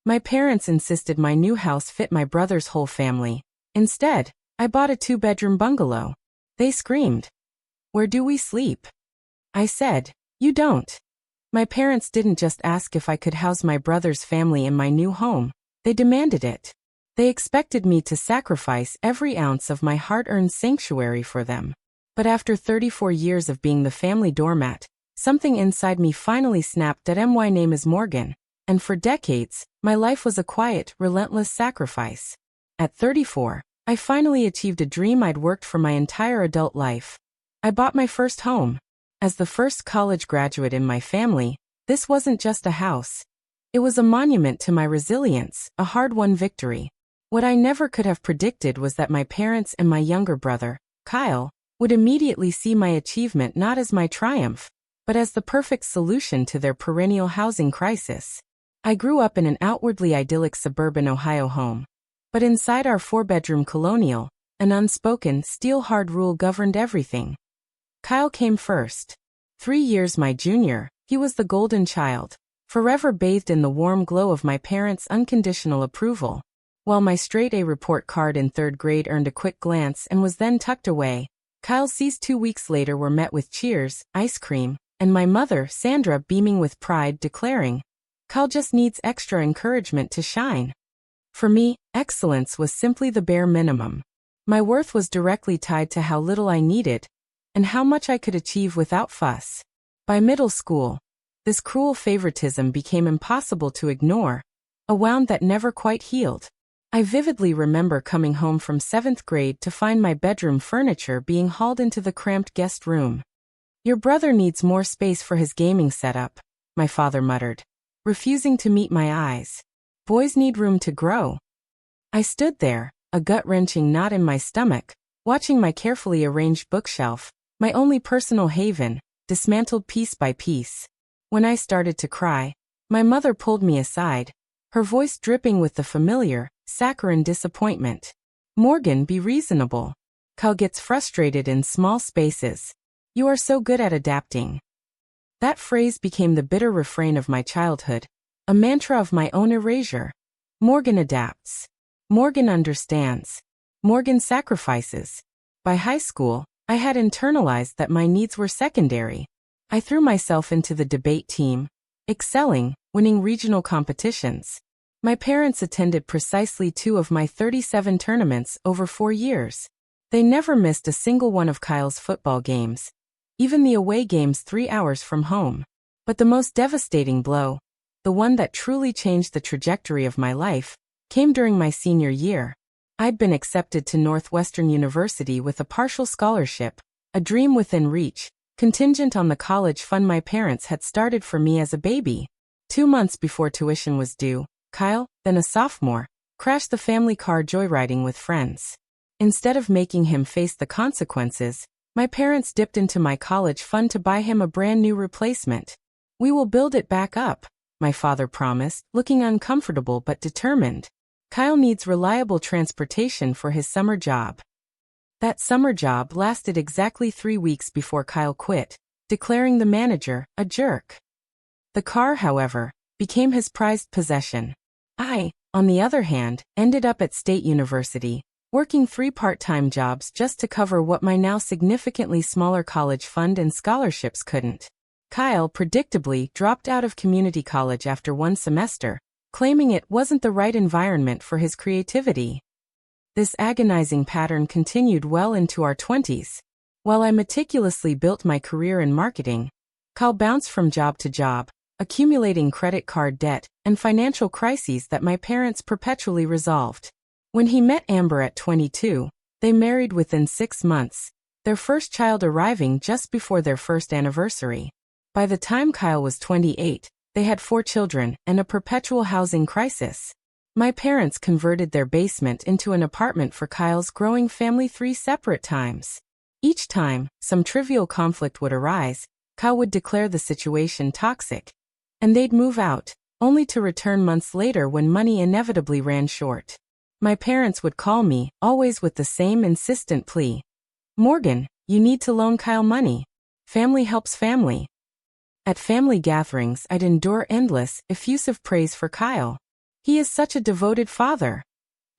My parents insisted my new house fit my brother's whole family. Instead, I bought a 2-bedroom bungalow. They screamed, "Where do we sleep?" I said, "You don't." My parents didn't just ask if I could house my brother's family in my new home. They demanded it. They expected me to sacrifice every ounce of my hard-earned sanctuary for them. But after 34 years of being the family doormat, something inside me finally snapped that my name is Morgan. And for decades, my life was a quiet, relentless sacrifice. At 34, I finally achieved a dream I'd worked for my entire adult life. I bought my first home. As the first college graduate in my family, this wasn't just a house. It was a monument to my resilience, a hard-won victory. What I never could have predicted was that my parents and my younger brother, Kyle, would immediately see my achievement not as my triumph, but as the perfect solution to their perennial housing crisis. I grew up in an outwardly idyllic suburban Ohio home. But inside our 4-bedroom colonial, an unspoken, steel-hard rule governed everything. Kyle came first. 3 years my junior, he was the golden child, forever bathed in the warm glow of my parents' unconditional approval. While my straight-A report card in 3rd grade earned a quick glance and was then tucked away, Kyle's C's 2 weeks later were met with cheers, ice cream, and my mother, Sandra, beaming with pride, declaring, "Kyle just needs extra encouragement to shine." For me, excellence was simply the bare minimum. My worth was directly tied to how little I needed, and how much I could achieve without fuss. By middle school, this cruel favoritism became impossible to ignore, a wound that never quite healed. I vividly remember coming home from 7th grade to find my bedroom furniture being hauled into the cramped guest room. "Your brother needs more space for his gaming setup," my father muttered, refusing to meet my eyes. "Boys need room to grow." I stood there, a gut-wrenching knot in my stomach, watching my carefully arranged bookshelf, my only personal haven, dismantled piece by piece. When I started to cry, my mother pulled me aside, her voice dripping with the familiar, saccharine disappointment. "Morgan, be reasonable. Kyle gets frustrated in small spaces. You are so good at adapting." That phrase became the bitter refrain of my childhood, a mantra of my own erasure. Morgan adapts. Morgan understands. Morgan sacrifices. By high school, I had internalized that my needs were secondary. I threw myself into the debate team, excelling, winning regional competitions. My parents attended precisely 2 of my 37 tournaments over 4 years. They never missed a single one of Kyle's football games, even the away games 3 hours from home. But the most devastating blow, the one that truly changed the trajectory of my life, came during my senior year. I'd been accepted to Northwestern University with a partial scholarship, a dream within reach, contingent on the college fund my parents had started for me as a baby. 2 months before tuition was due, Kyle, then a sophomore, crashed the family car joyriding with friends. Instead of making him face the consequences, my parents dipped into my college fund to buy him a brand new replacement. "We will build it back up," my father promised, looking uncomfortable but determined. "Kyle needs reliable transportation for his summer job." That summer job lasted exactly 3 weeks before Kyle quit, declaring the manager a jerk. The car, however, became his prized possession. I, on the other hand, ended up at State University, working 3 part-time jobs just to cover what my now significantly smaller college fund and scholarships couldn't. Kyle predictably dropped out of community college after 1 semester, claiming it wasn't the right environment for his creativity. This agonizing pattern continued well into our 20s. While I meticulously built my career in marketing, Kyle bounced from job to job, accumulating credit card debt and financial crises that my parents perpetually resolved. When he met Amber at 22, they married within 6 months, their first child arriving just before their first anniversary. By the time Kyle was 28, they had 4 children and a perpetual housing crisis. My parents converted their basement into an apartment for Kyle's growing family 3 separate times. Each time, some trivial conflict would arise, Kyle would declare the situation toxic, and they'd move out, only to return months later when money inevitably ran short. My parents would call me, always with the same insistent plea. "Morgan, you need to loan Kyle money. Family helps family." At family gatherings, I'd endure endless, effusive praise for Kyle. He is such a devoted father.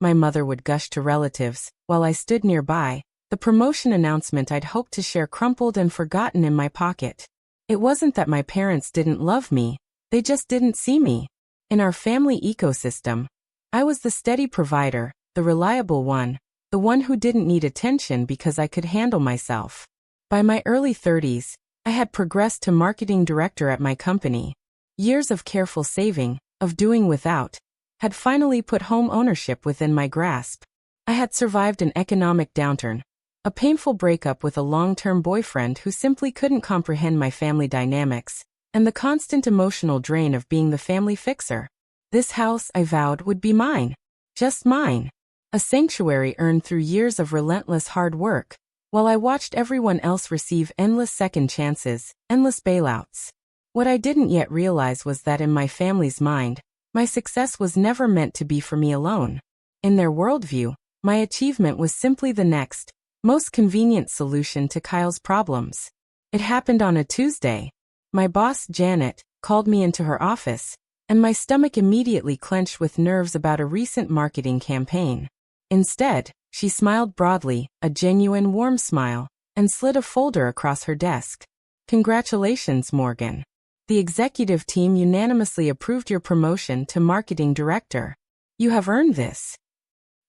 My mother would gush to relatives, while I stood nearby, the promotion announcement I'd hoped to share crumpled and forgotten in my pocket. It wasn't that my parents didn't love me, they just didn't see me. In our family ecosystem, I was the steady provider, the reliable one, the one who didn't need attention because I could handle myself. By my early 30s, I had progressed to marketing director at my company. Years of careful saving, of doing without, had finally put home ownership within my grasp. I had survived an economic downturn, a painful breakup with a long-term boyfriend who simply couldn't comprehend my family dynamics, and the constant emotional drain of being the family fixer. This house, I vowed, would be mine. Just mine. A sanctuary earned through years of relentless hard work, while I watched everyone else receive endless second chances, endless bailouts. What I didn't yet realize was that in my family's mind, my success was never meant to be for me alone. In their worldview, my achievement was simply the next, most convenient solution to Kyle's problems. It happened on a Tuesday. My boss, Janet, called me into her office, and my stomach immediately clenched with nerves about a recent marketing campaign. Instead, she smiled broadly, a genuine warm smile, and slid a folder across her desk. Congratulations, Morgan. The executive team unanimously approved your promotion to marketing director. You have earned this.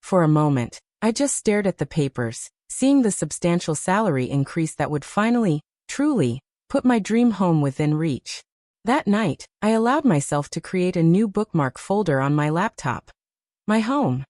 For a moment, I just stared at the papers, seeing the substantial salary increase that would finally, truly, put my dream home within reach. That night, I allowed myself to create a new bookmark folder on my laptop. My home.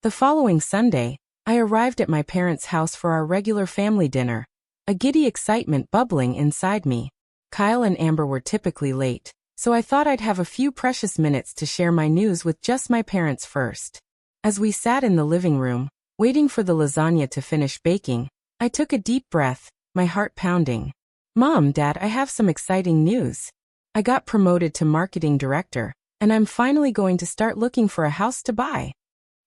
The following Sunday, I arrived at my parents' house for our regular family dinner, a giddy excitement bubbling inside me. Kyle and Amber were typically late, so I thought I'd have a few precious minutes to share my news with just my parents first. As we sat in the living room, waiting for the lasagna to finish baking, I took a deep breath, my heart pounding. Mom, Dad, I have some exciting news. I got promoted to marketing director, and I'm finally going to start looking for a house to buy.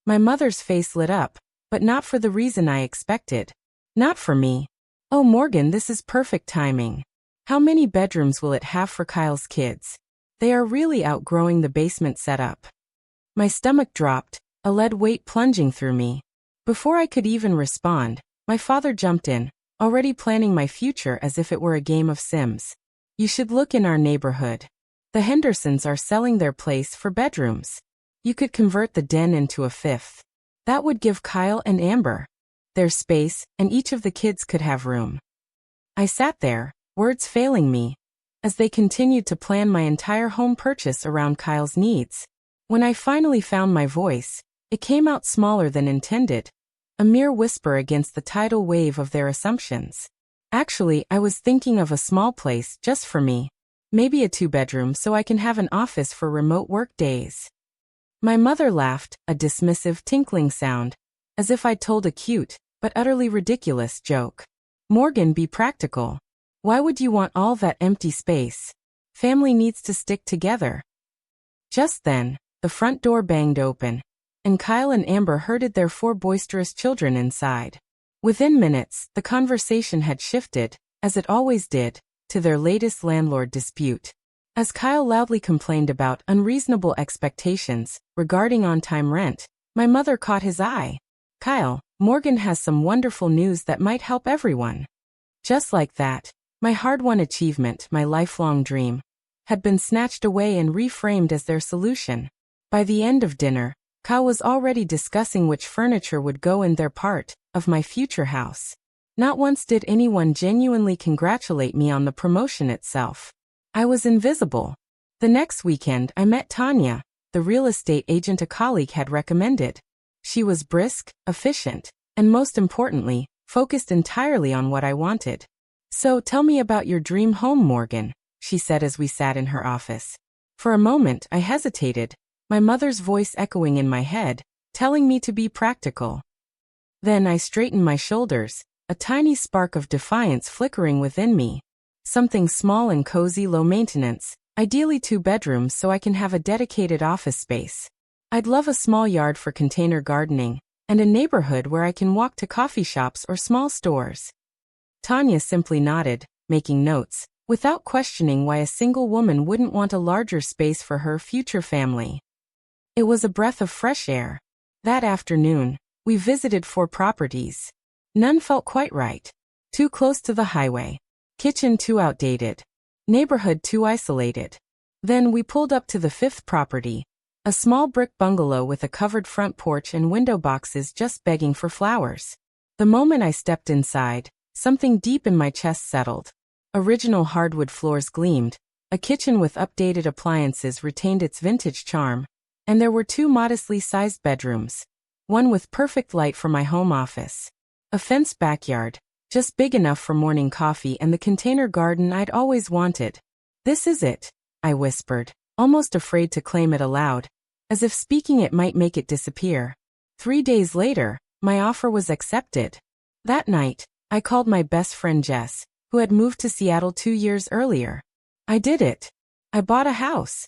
My mother's face lit up, but not for the reason I expected. Not for me. Oh, Morgan, this is perfect timing. How many bedrooms will it have for Kyle's kids? They are really outgrowing the basement setup. My stomach dropped, a lead weight plunging through me. Before I could even respond, my father jumped in, already planning my future as if it were a game of Sims. You should look in our neighborhood. The Hendersons are selling their place for bedrooms. You could convert the den into a fifth. That would give Kyle and Amber their space, and each of the kids could have room. I sat there, words failing me, as they continued to plan my entire home purchase around Kyle's needs. When I finally found my voice, it came out smaller than intended, a mere whisper against the tidal wave of their assumptions. Actually, I was thinking of a small place just for me. Maybe a 2-bedroom so I can have an office for remote work days. My mother laughed, a dismissive tinkling sound, as if I'd told a cute, but utterly ridiculous joke. Morgan, be practical. Why would you want all that empty space? Family needs to stick together. Just then, the front door banged open, and Kyle and Amber herded their 4 boisterous children inside. Within minutes, the conversation had shifted, as it always did, to their latest landlord dispute. As Kyle loudly complained about unreasonable expectations regarding on-time rent, my mother caught his eye. Kyle, Morgan has some wonderful news that might help everyone. Just like that, my hard-won achievement, my lifelong dream, had been snatched away and reframed as their solution. By the end of dinner, Kyle was already discussing which furniture would go in their part of my future house. Not once did anyone genuinely congratulate me on the promotion itself. I was invisible. The next weekend, I met Tanya, the real estate agent a colleague had recommended. She was brisk, efficient, and most importantly, focused entirely on what I wanted. So tell me about your dream home, Morgan, she said as we sat in her office. For a moment, I hesitated, my mother's voice echoing in my head, telling me to be practical. Then I straightened my shoulders, a tiny spark of defiance flickering within me. Something small and cozy, low maintenance, ideally 2 bedrooms so I can have a dedicated office space. I'd love a small yard for container gardening, and a neighborhood where I can walk to coffee shops or small stores. Tanya simply nodded, making notes, without questioning why a single woman wouldn't want a larger space for her future family. It was a breath of fresh air. That afternoon, we visited 4 properties. None felt quite right. Too close to the highway. Kitchen too outdated. Neighborhood too isolated. Then we pulled up to the 5th property. A small brick bungalow with a covered front porch and window boxes just begging for flowers. The moment I stepped inside, something deep in my chest settled. Original hardwood floors gleamed, a kitchen with updated appliances retained its vintage charm, and there were 2 modestly sized bedrooms. One with perfect light for my home office. A fenced backyard, just big enough for morning coffee, and the container garden I'd always wanted. "This is it," I whispered, almost afraid to claim it aloud, as if speaking it might make it disappear. 3 days later, my offer was accepted. That night, I called my best friend Jess, who had moved to Seattle 2 years earlier. "I did it. I bought a house."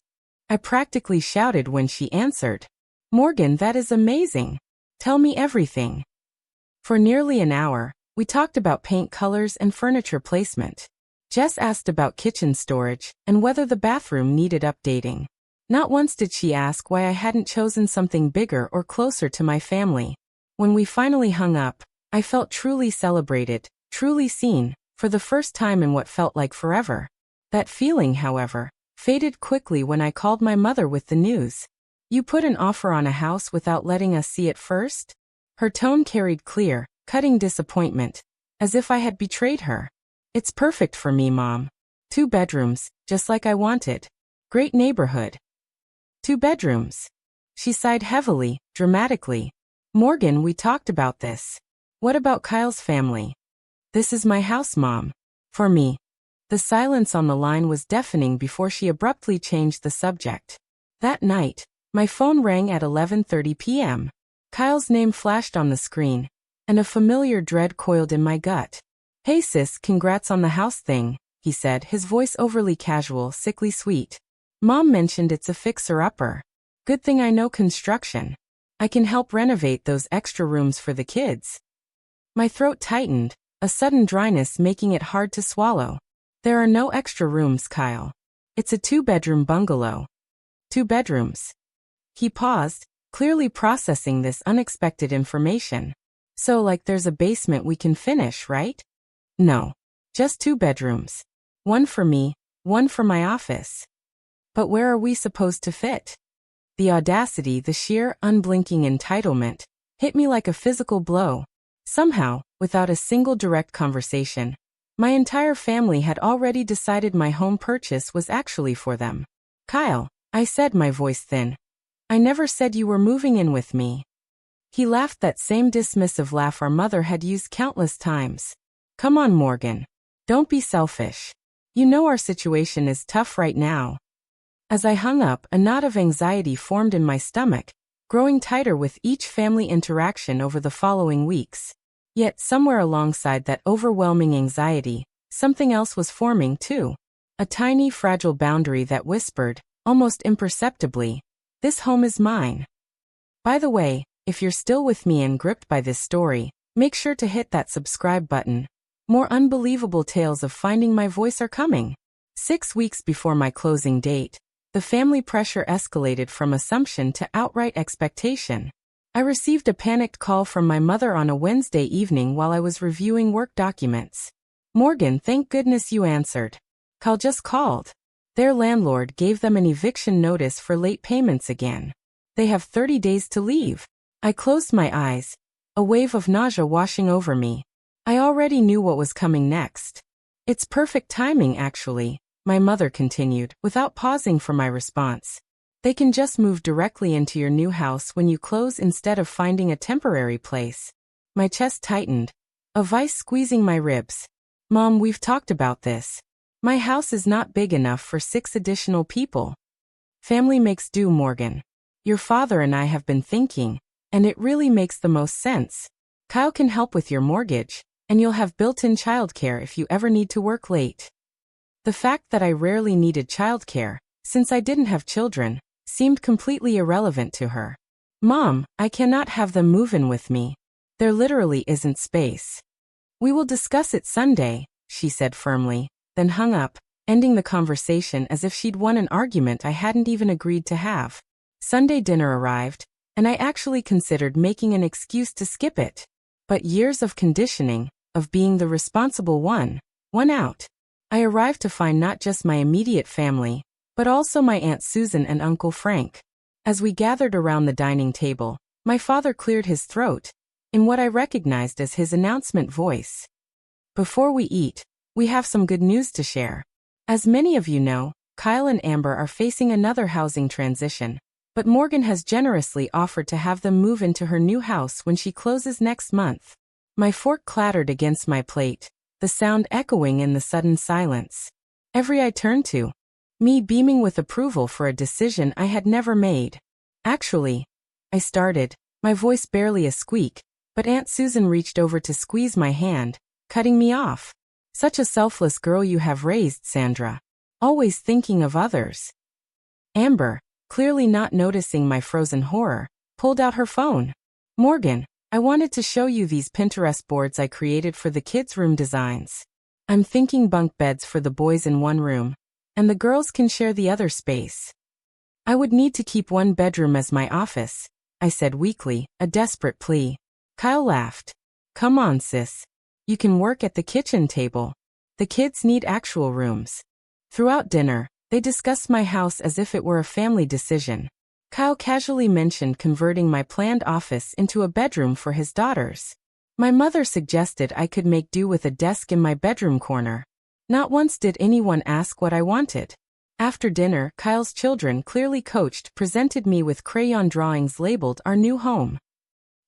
I practically shouted when she answered. "Morgan, that is amazing. Tell me everything." For nearly an hour, we talked about paint colors and furniture placement. Jess asked about kitchen storage and whether the bathroom needed updating. Not once did she ask why I hadn't chosen something bigger or closer to my family. When we finally hung up, I felt truly celebrated, truly seen, for the first time in what felt like forever. That feeling, however, faded quickly when I called my mother with the news. "You put an offer on a house without letting us see it first?" Her tone carried clear, cutting disappointment, as if I had betrayed her. "It's perfect for me, Mom. 2 bedrooms, just like I wanted. Great neighborhood." 2 bedrooms. She sighed heavily, dramatically. "Morgan, we talked about this. What about Kyle's family?" "This is my house, Mom. For me." The silence on the line was deafening before she abruptly changed the subject. That night, my phone rang at 11:30 p.m. Kyle's name flashed on the screen, and a familiar dread coiled in my gut. "Hey sis, congrats on the house thing," he said, his voice overly casual, sickly sweet. "Mom mentioned it's a fixer-upper. Good thing I know construction. I can help renovate those extra rooms for the kids." My throat tightened, a sudden dryness making it hard to swallow. "There are no extra rooms, Kyle. It's a 2-bedroom bungalow." 2 bedrooms. He paused, clearly processing this unexpected information. "So like there's a basement we can finish, right?" "No. Just 2 bedrooms. One for me, one for my office." "But where are we supposed to fit?" The audacity, the sheer, unblinking entitlement, hit me like a physical blow. Somehow, without a single direct conversation, my entire family had already decided my home purchase was actually for them. "Kyle," I said, my voice thin, "I never said you were moving in with me." He laughed, that same dismissive laugh our mother had used countless times. "Come on, Morgan. Don't be selfish. You know our situation is tough right now." As I hung up, a knot of anxiety formed in my stomach, growing tighter with each family interaction over the following weeks. Yet somewhere alongside that overwhelming anxiety, something else was forming too. A tiny, fragile boundary that whispered, almost imperceptibly, "This home is mine." By the way, if you're still with me and gripped by this story, make sure to hit that subscribe button. More unbelievable tales of finding my voice are coming. 6 weeks before my closing date, the family pressure escalated from assumption to outright expectation. I received a panicked call from my mother on a Wednesday evening while I was reviewing work documents. "Morgan, thank goodness you answered. Kyle just called. Their landlord gave them an eviction notice for late payments again. They have 30 days to leave." I closed my eyes, a wave of nausea washing over me. I already knew what was coming next. "It's perfect timing, actually," my mother continued, without pausing for my response. "They can just move directly into your new house when you close instead of finding a temporary place." My chest tightened, a vice squeezing my ribs. "Mom, we've talked about this. My house is not big enough for 6 additional people." "Family makes do, Morgan. Your father and I have been thinking, and it really makes the most sense. Kyle can help with your mortgage, and you'll have built-in childcare if you ever need to work late." The fact that I rarely needed childcare, since I didn't have children, seemed completely irrelevant to her. "Mom, I cannot have them move in with me. There literally isn't space." "We will discuss it Sunday," she said firmly, then hung up, ending the conversation as if she'd won an argument I hadn't even agreed to have. Sunday dinner arrived, and I actually considered making an excuse to skip it. But years of conditioning, of being the responsible one, won out. I arrived to find not just my immediate family, but also my Aunt Susan and Uncle Frank. As we gathered around the dining table, my father cleared his throat, in what I recognized as his announcement voice. Before we eat, we have some good news to share. As many of you know, Kyle and Amber are facing another housing transition, but Morgan has generously offered to have them move into her new house when she closes next month. My fork clattered against my plate, the sound echoing in the sudden silence. Every eye turned to me, beaming with approval for a decision I had never made. Actually, I started, my voice barely a squeak, but Aunt Susan reached over to squeeze my hand, cutting me off. Such a selfless girl you have raised, Sandra. Always thinking of others. Amber, clearly not noticing my frozen horror, pulled out her phone. Morgan, I wanted to show you these Pinterest boards I created for the kids' room designs. I'm thinking bunk beds for the boys in one room, and the girls can share the other space. I would need to keep one bedroom as my office, I said weakly, a desperate plea. Kyle laughed. Come on, sis. You can work at the kitchen table. The kids need actual rooms. Throughout dinner, they discussed my house as if it were a family decision. Kyle casually mentioned converting my planned office into a bedroom for his daughters. My mother suggested I could make do with a desk in my bedroom corner. Not once did anyone ask what I wanted. After dinner, Kyle's children, clearly coached, presented me with crayon drawings labeled Our New Home.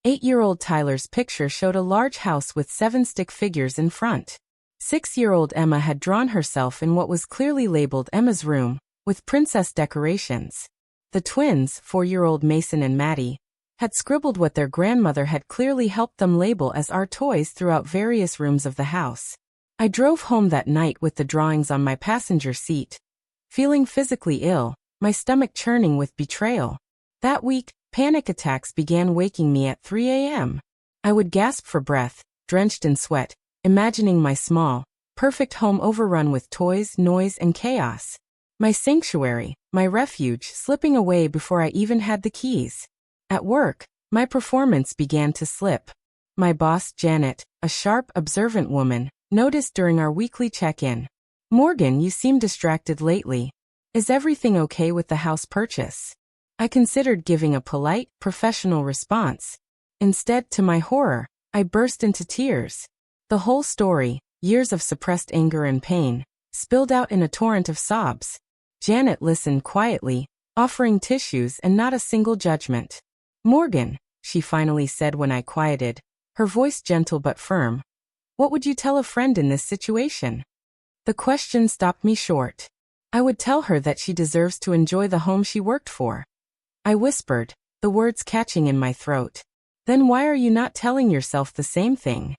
8-year-old Tyler's picture showed a large house with 7 stick figures in front. 6-year-old Emma had drawn herself in what was clearly labeled Emma's room, with princess decorations. The twins, 4-year-old Mason and Maddie, had scribbled what their grandmother had clearly helped them label as our toys throughout various rooms of the house. I drove home that night with the drawings on my passenger seat, feeling physically ill, my stomach churning with betrayal. That week, panic attacks began waking me at 3 a.m. I would gasp for breath, drenched in sweat, imagining my small, perfect home overrun with toys, noise, and chaos. My sanctuary, my refuge, slipping away before I even had the keys. At work, my performance began to slip. My boss, Janet, a sharp, observant woman, noticed during our weekly check-in. Morgan, you seem distracted lately. Is everything okay with the house purchase? I considered giving a polite, professional response. Instead, to my horror, I burst into tears. The whole story, years of suppressed anger and pain, spilled out in a torrent of sobs. Janet listened quietly, offering tissues and not a single judgment. Morgan, she finally said when I quieted, her voice gentle but firm. What would you tell a friend in this situation? The question stopped me short. I would tell her that she deserves to enjoy the home she worked for. I whispered, the words catching in my throat. Then why are you not telling yourself the same thing?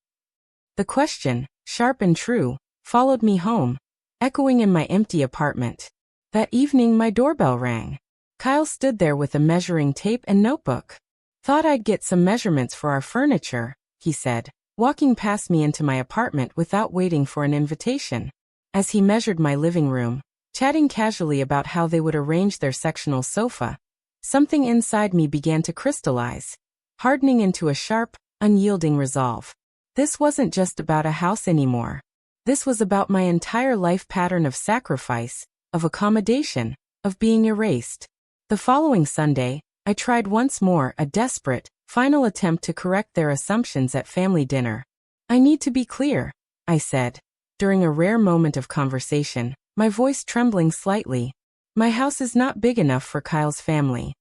The question, sharp and true, followed me home, echoing in my empty apartment. That evening my doorbell rang. Kyle stood there with a measuring tape and notebook. Thought I'd get some measurements for our furniture, he said, walking past me into my apartment without waiting for an invitation. As he measured my living room, chatting casually about how they would arrange their sectional sofa, something inside me began to crystallize, hardening into a sharp, unyielding resolve. This wasn't just about a house anymore. This was about my entire life pattern of sacrifice, of accommodation, of being erased. The following Sunday, I tried once more, a desperate, final attempt to correct their assumptions at family dinner. I need to be clear, I said, during a rare moment of conversation, my voice trembling slightly. My house is not big enough for Kyle's family.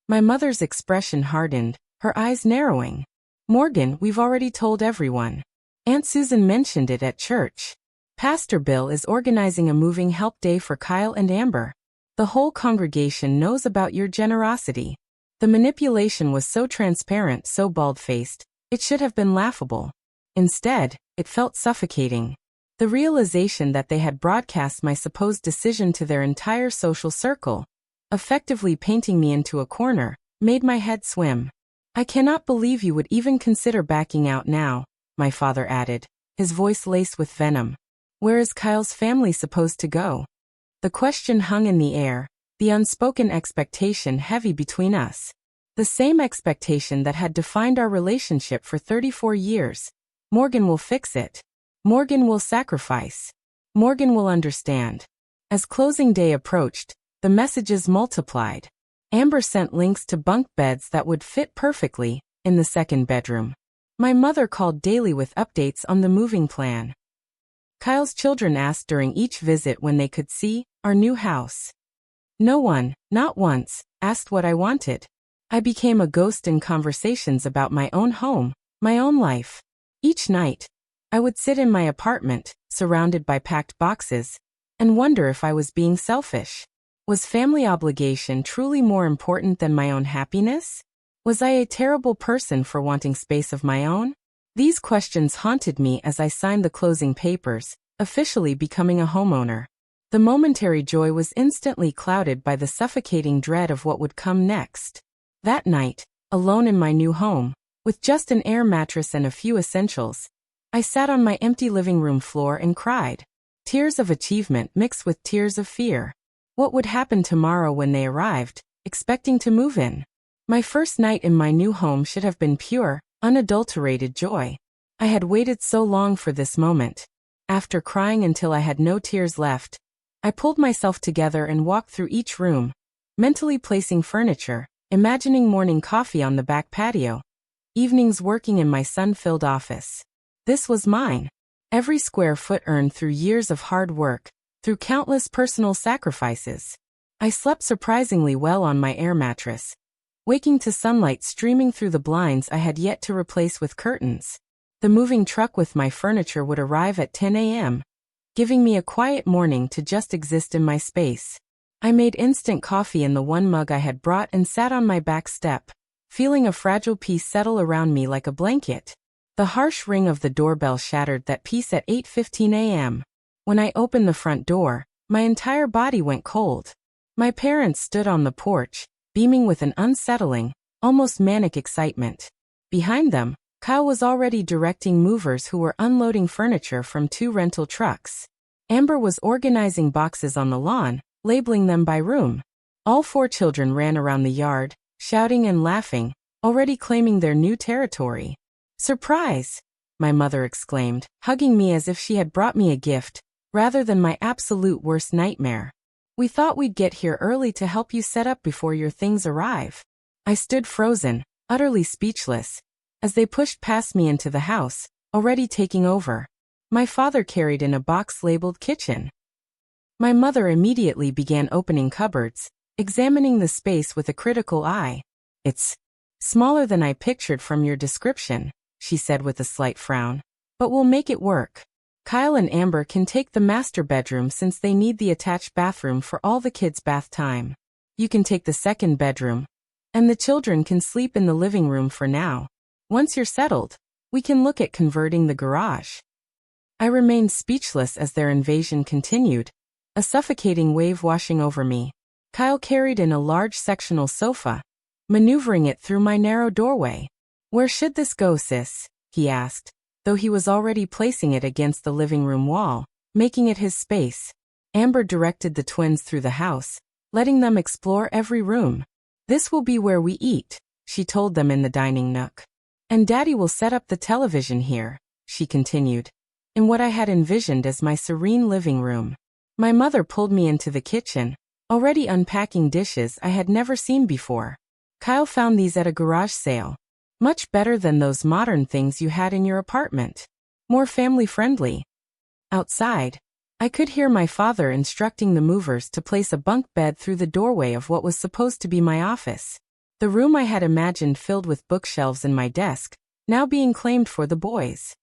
My mother's expression hardened, her eyes narrowing. Morgan, we've already told everyone. Aunt Susan mentioned it at church. Pastor Bill is organizing a moving help day for Kyle and Amber. The whole congregation knows about your generosity. The manipulation was so transparent, so bald-faced, it should have been laughable. Instead, it felt suffocating. The realization that they had broadcast my supposed decision to their entire social circle, effectively painting me into a corner, made my head swim. I cannot believe you would even consider backing out now, my father added, his voice laced with venom. Where is Kyle's family supposed to go? The question hung in the air, the unspoken expectation heavy between us. The same expectation that had defined our relationship for 34 years. Morgan will fix it. Morgan will sacrifice. Morgan will understand. As closing day approached, the messages multiplied. Amber sent links to bunk beds that would fit perfectly in the second bedroom. My mother called daily with updates on the moving plan. Kyle's children asked during each visit when they could see our new house. No one, not once, asked what I wanted. I became a ghost in conversations about my own home, my own life. Each night, I would sit in my apartment, surrounded by packed boxes, and wonder if I was being selfish. Was family obligation truly more important than my own happiness? Was I a terrible person for wanting space of my own? These questions haunted me as I signed the closing papers, officially becoming a homeowner. The momentary joy was instantly clouded by the suffocating dread of what would come next. That night, alone in my new home, with just an air mattress and a few essentials, I sat on my empty living room floor and cried. Tears of achievement mixed with tears of fear. What would happen tomorrow when they arrived, expecting to move in? My first night in my new home should have been pure, unadulterated joy. I had waited so long for this moment. After crying until I had no tears left, I pulled myself together and walked through each room, mentally placing furniture, imagining morning coffee on the back patio, evenings working in my sun-filled office. This was mine. Every square foot earned through years of hard work, through countless personal sacrifices. I slept surprisingly well on my air mattress, waking to sunlight streaming through the blinds I had yet to replace with curtains. The moving truck with my furniture would arrive at 10 a.m., giving me a quiet morning to just exist in my space. I made instant coffee in the one mug I had brought and sat on my back step, feeling a fragile peace settle around me like a blanket. The harsh ring of the doorbell shattered that peace at 8:15 a.m. When I opened the front door, my entire body went cold. My parents stood on the porch, beaming with an unsettling, almost manic excitement. Behind them, Kyle was already directing movers who were unloading furniture from 2 rental trucks. Amber was organizing boxes on the lawn, labeling them by room. All 4 children ran around the yard, shouting and laughing, already claiming their new territory. "Surprise!" my mother exclaimed, hugging me as if she had brought me a gift, rather than my absolute worst nightmare. "We thought we'd get here early to help you set up before your things arrive." I stood frozen, utterly speechless, as they pushed past me into the house, already taking over. My father carried in a box labeled kitchen. My mother immediately began opening cupboards, examining the space with a critical eye. "It's smaller than I pictured from your description," she said with a slight frown. "But we'll make it work. Kyle and Amber can take the master bedroom since they need the attached bathroom for all the kids' bath time. You can take the second bedroom, and the children can sleep in the living room for now. Once you're settled, we can look at converting the garage." I remained speechless as their invasion continued, a suffocating wave washing over me. Kyle carried in a large sectional sofa, maneuvering it through my narrow doorway. "Where should this go, sis?" he asked, though he was already placing it against the living room wall, making it his space. Amber directed the twins through the house, letting them explore every room. "This will be where we eat," she told them in the dining nook. "And Daddy will set up the television here," she continued, in what I had envisioned as my serene living room. My mother pulled me into the kitchen, already unpacking dishes I had never seen before. "Kyle found these at a garage sale. Much better than those modern things you had in your apartment. More family-friendly." Outside, I could hear my father instructing the movers to place a bunk bed through the doorway of what was supposed to be my office. The room I had imagined filled with bookshelves and my desk, now being claimed for the boys.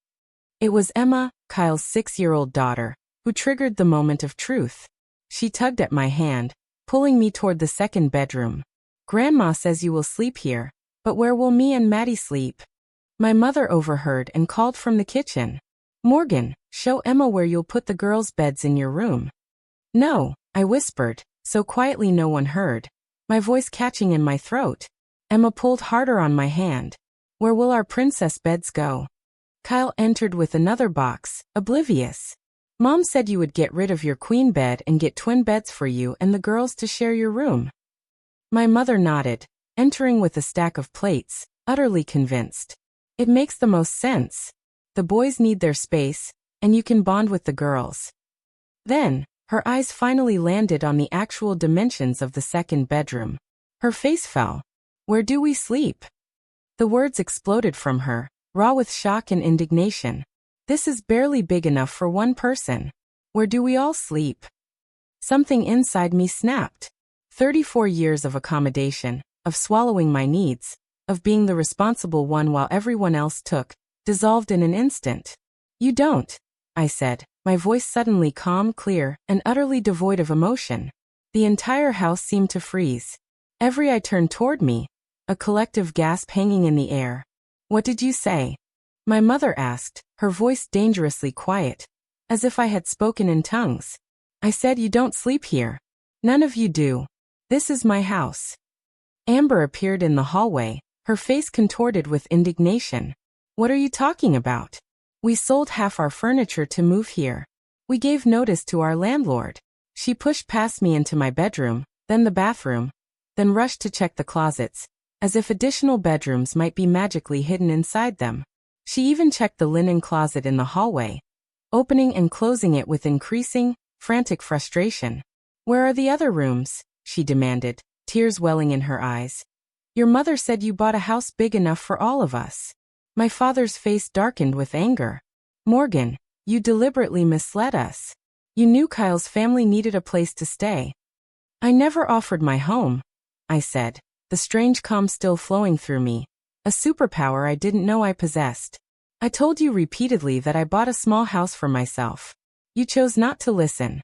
It was Emma, Kyle's 6-year-old daughter, who triggered the moment of truth. She tugged at my hand, pulling me toward the second bedroom. "Grandma says you will sleep here, but where will me and Maddie sleep?" My mother overheard and called from the kitchen. "Morgan, show Emma where you'll put the girls' beds in your room." "No," I whispered, so quietly no one heard, my voice catching in my throat. Emma pulled harder on my hand. "Where will our princess beds go?" Kyle entered with another box, oblivious. Mom said you would get rid of your queen bed and get twin beds for you and the girls to share your room. My mother nodded, entering with a stack of plates, utterly convinced. It makes the most sense. The boys need their space, and you can bond with the girls. Then, her eyes finally landed on the actual dimensions of the second bedroom. Her face fell. Where do we sleep? The words exploded from her, raw with shock and indignation. This is barely big enough for one person. Where do we all sleep? Something inside me snapped. 34 years of accommodation, of swallowing my needs, of being the responsible one while everyone else took, dissolved in an instant. You don't, I said, my voice suddenly calm, clear, and utterly devoid of emotion. The entire house seemed to freeze. Every eye turned toward me, a collective gasp hanging in the air. What did you say? My mother asked, her voice dangerously quiet, as if I had spoken in tongues. I said you don't sleep here. None of you do. This is my house. Amber appeared in the hallway, her face contorted with indignation. What are you talking about? We sold half our furniture to move here. We gave notice to our landlord. She pushed past me into my bedroom, then the bathroom, then rushed to check the closets, as if additional bedrooms might be magically hidden inside them. She even checked the linen closet in the hallway, opening and closing it with increasing, frantic frustration. Where are the other rooms? She demanded, tears welling in her eyes. Your mother said you bought a house big enough for all of us. My father's face darkened with anger. Morgan, you deliberately misled us. You knew Kyle's family needed a place to stay. I never offered my home, I said, the strange calm still flowing through me, a superpower I didn't know I possessed. I told you repeatedly that I bought a small house for myself. You chose not to listen.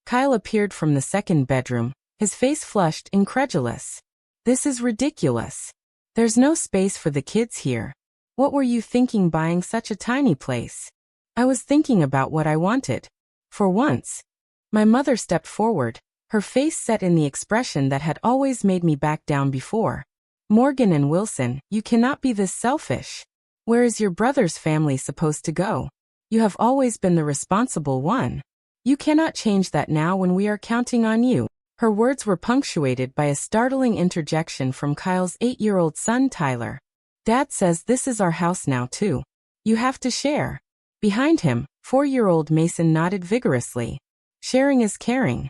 Kyle appeared from the second bedroom, his face flushed, incredulous. This is ridiculous. There's no space for the kids here. What were you thinking buying such a tiny place? I was thinking about what I wanted. For once. My mother stepped forward, her face set in the expression that had always made me back down before. Morgan and Wilson, you cannot be this selfish. Where is your brother's family supposed to go? You have always been the responsible one. You cannot change that now when we are counting on you. Her words were punctuated by a startling interjection from Kyle's 8-year-old son Tyler. Dad says this is our house now too. You have to share. Behind him, 4-year-old Mason nodded vigorously. Sharing is caring.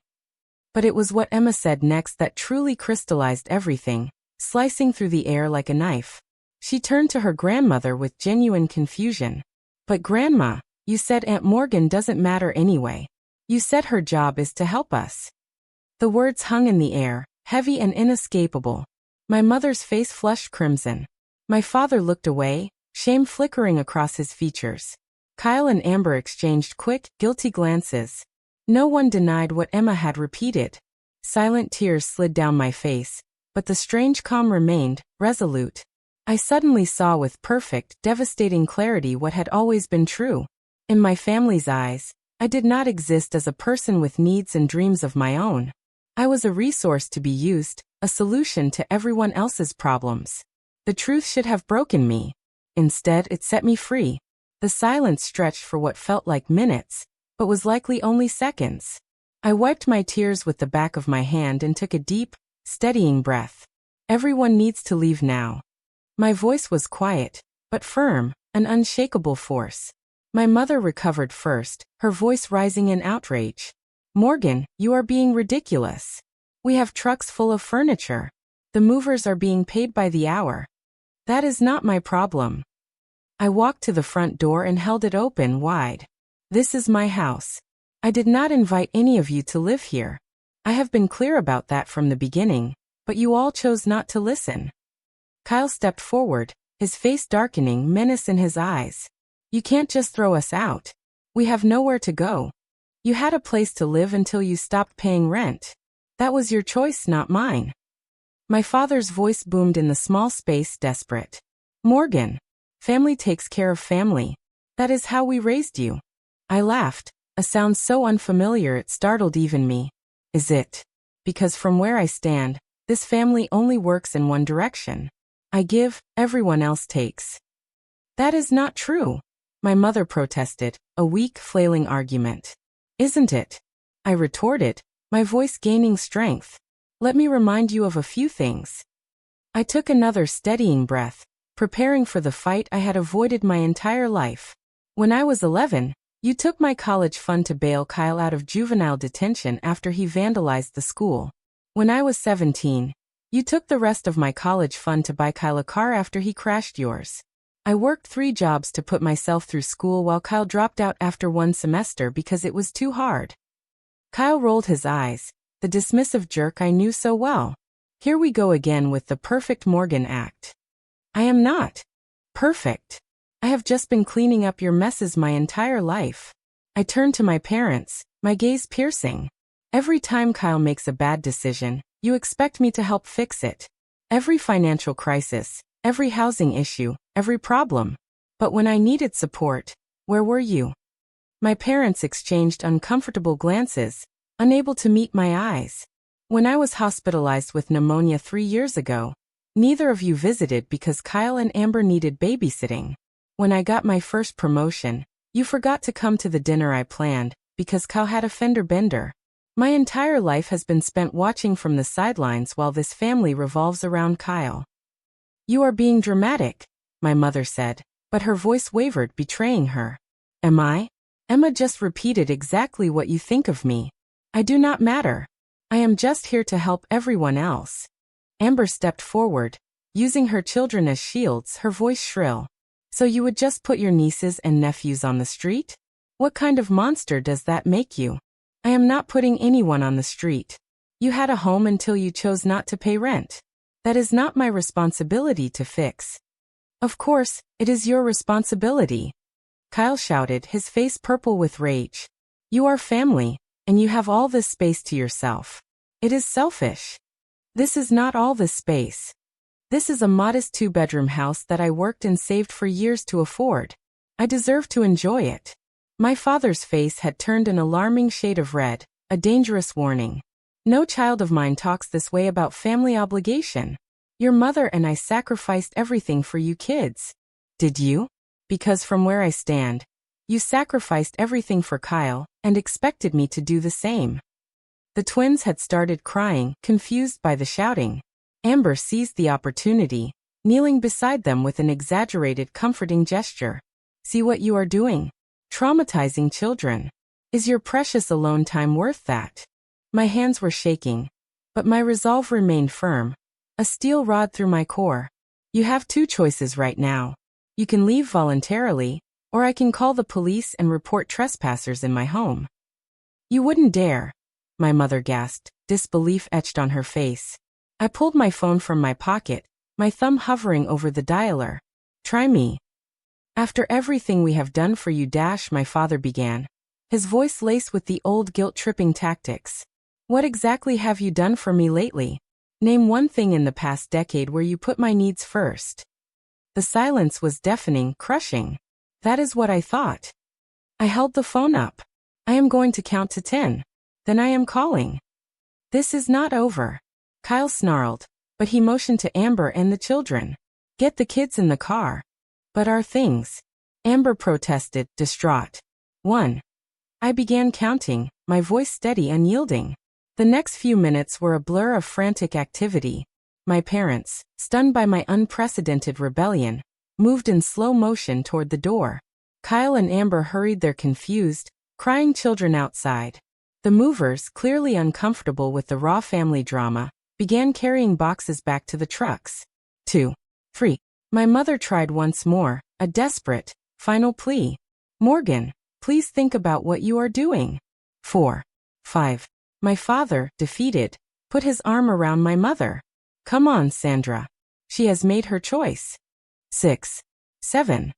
But it was what Emma said next that truly crystallized everything, slicing through the air like a knife. She turned to her grandmother with genuine confusion. But Grandma, you said Aunt Morgan doesn't matter anyway. You said her job is to help us. The words hung in the air, heavy and inescapable. My mother's face flushed crimson. My father looked away, shame flickering across his features. Kyle and Amber exchanged quick, guilty glances. No one denied what Emma had repeated. Silent tears slid down my face, but the strange calm remained, resolute. I suddenly saw with perfect, devastating clarity what had always been true. In my family's eyes, I did not exist as a person with needs and dreams of my own. I was a resource to be used, a solution to everyone else's problems. The truth should have broken me. Instead, it set me free. The silence stretched for what felt like minutes, but was likely only seconds. I wiped my tears with the back of my hand and took a deep, steadying breath. Everyone needs to leave now. My voice was quiet, but firm, an unshakable force. My mother recovered first, her voice rising in outrage. Morgan, you are being ridiculous. We have trucks full of furniture. The movers are being paid by the hour. That is not my problem. I walked to the front door and held it open wide. This is my house. I did not invite any of you to live here. I have been clear about that from the beginning, but you all chose not to listen. Kyle stepped forward, his face darkening, menace in his eyes. You can't just throw us out. We have nowhere to go. You had a place to live until you stopped paying rent. That was your choice, not mine. My father's voice boomed in the small space, desperate. Morgan, family takes care of family. That is how we raised you. I laughed, a sound so unfamiliar it startled even me. Is it? Because from where I stand, this family only works in one direction. I give, everyone else takes. That is not true. my mother protested, a weak, flailing argument. Isn't it? I retorted, my voice gaining strength. Let me remind you of a few things. I took another steadying breath, preparing for the fight I had avoided my entire life. When I was 11, you took my college fund to bail Kyle out of juvenile detention after he vandalized the school. When I was 17, you took the rest of my college fund to buy Kyle a car after he crashed yours. I worked 3 jobs to put myself through school while Kyle dropped out after 1 semester because it was too hard. Kyle rolled his eyes, the dismissive jerk I knew so well. Here we go again with the perfect Morgan act. I am not perfect. I have just been cleaning up your messes my entire life. I turned to my parents, my gaze piercing. Every time Kyle makes a bad decision, you expect me to help fix it. Every financial crisis, every housing issue, every problem. But when I needed support, where were you? My parents exchanged uncomfortable glances, unable to meet my eyes. When I was hospitalized with pneumonia 3 years ago, neither of you visited because Kyle and Amber needed babysitting. When I got my first promotion, you forgot to come to the dinner I planned because Kyle had a fender bender. My entire life has been spent watching from the sidelines while this family revolves around Kyle. You are being dramatic, my mother said, but her voice wavered, betraying her. Am I? Emma just repeated exactly what you think of me. I do not matter. I am just here to help everyone else. Amber stepped forward, using her children as shields, her voice shrill. So you would just put your nieces and nephews on the street? What kind of monster does that make you? I am not putting anyone on the street. You had a home until you chose not to pay rent. That is not my responsibility to fix. Of course, it is your responsibility. Kyle shouted, his face purple with rage. You are family, and you have all this space to yourself. It is selfish. This is not all this space. This is a modest 2-bedroom house that I worked and saved for years to afford. I deserve to enjoy it. My father's face had turned an alarming shade of red, a dangerous warning. No child of mine talks this way about family obligation. Your mother and I sacrificed everything for you kids. Did you? Because from where I stand, you sacrificed everything for Kyle and expected me to do the same. The twins had started crying, confused by the shouting. Amber seized the opportunity, kneeling beside them with an exaggerated, comforting gesture. See what you are doing? Traumatizing children. Is your precious alone time worth that? My hands were shaking, but my resolve remained firm, a steel rod through my core. You have 2 choices right now. You can leave voluntarily, or I can call the police and report trespassers in my home. You wouldn't dare, my mother gasped, disbelief etched on her face. I pulled my phone from my pocket, my thumb hovering over the dialer. Try me. After everything we have done for you, my father began, his voice laced with the old guilt-tripping tactics. What exactly have you done for me lately? Name one thing in the past decade where you put my needs first. The silence was deafening, crushing. That is what I thought. I held the phone up. I am going to count to 10. Then I am calling. This is not over. Kyle snarled, but he motioned to Amber and the children. Get the kids in the car. But our things. Amber protested, distraught. 1. I began counting, my voice steady, unyielding. The next few minutes were a blur of frantic activity. My parents, stunned by my unprecedented rebellion, moved in slow motion toward the door. Kyle and Amber hurried their confused, crying children outside. The movers, clearly uncomfortable with the raw family drama, began carrying boxes back to the trucks. 2. 3. My mother tried once more, a desperate, final plea. Morgan, please think about what you are doing. 4. 5. My father, defeated, put his arm around my mother. Come on, Sandra. She has made her choice. 6. 7.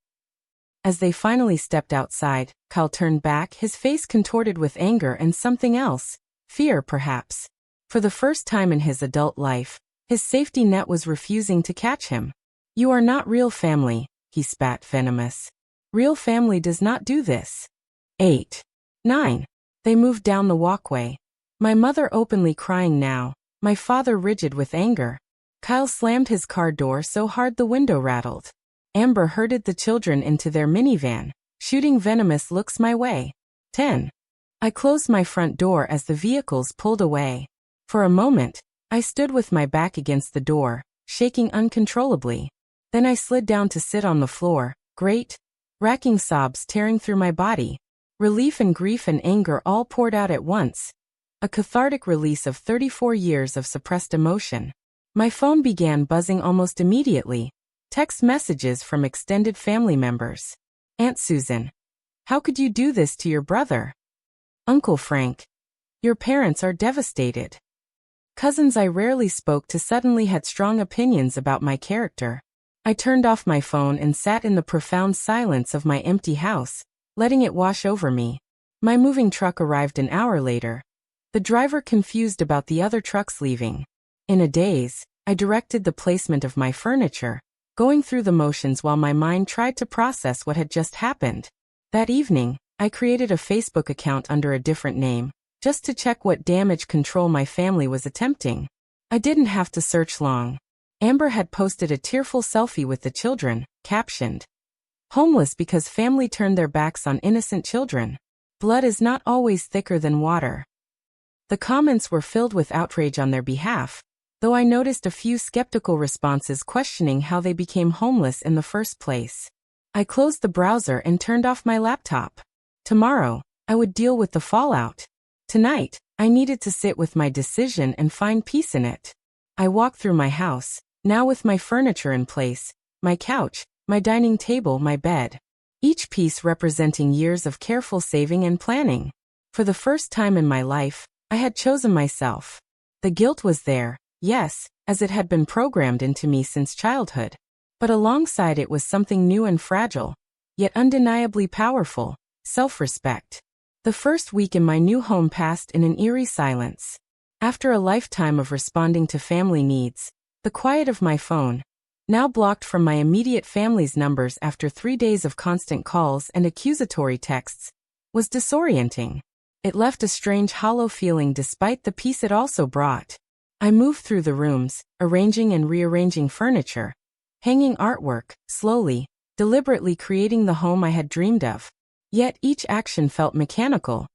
As they finally stepped outside, Kyle turned back, his face contorted with anger and something else, fear perhaps. For the first time in his adult life, his safety net was refusing to catch him. You are not real family, he spat, venomous. Real family does not do this. 8. 9. They moved down the walkway. My mother openly crying now, my father rigid with anger. Kyle slammed his car door so hard the window rattled. Amber herded the children into their minivan, shooting venomous looks my way. 10. I closed my front door as the vehicles pulled away. For a moment, I stood with my back against the door, shaking uncontrollably. Then I slid down to sit on the floor, racking sobs tearing through my body. Relief and grief and anger all poured out at once. A cathartic release of 34 years of suppressed emotion. My phone began buzzing almost immediately. Text messages from extended family members. Aunt Susan. How could you do this to your brother? Uncle Frank. Your parents are devastated. Cousins I rarely spoke to suddenly had strong opinions about my character. I turned off my phone and sat in the profound silence of my empty house, letting it wash over me. My moving truck arrived an hour later. The driver confused about the other trucks leaving. In a daze, I directed the placement of my furniture, going through the motions while my mind tried to process what had just happened. That evening, I created a Facebook account under a different name, just to check what damage control my family was attempting. I didn't have to search long. Amber had posted a tearful selfie with the children, captioned, "Homeless because family turned their backs on innocent children. Blood is not always thicker than water." The comments were filled with outrage on their behalf, though I noticed a few skeptical responses questioning how they became homeless in the first place. I closed the browser and turned off my laptop. Tomorrow, I would deal with the fallout. Tonight, I needed to sit with my decision and find peace in it. I walked through my house, now with my furniture in place, my couch, my dining table, my bed. Each piece representing years of careful saving and planning. For the first time in my life, I had chosen myself. The guilt was there, yes, as it had been programmed into me since childhood. But alongside it was something new and fragile, yet undeniably powerful, self-respect. The first week in my new home passed in an eerie silence. After a lifetime of responding to family needs, the quiet of my phone, now blocked from my immediate family's numbers after 3 days of constant calls and accusatory texts, was disorienting. It left a strange hollow feeling despite the peace it also brought. I moved through the rooms, arranging and rearranging furniture, hanging artwork, slowly, deliberately creating the home I had dreamed of. Yet each action felt mechanical,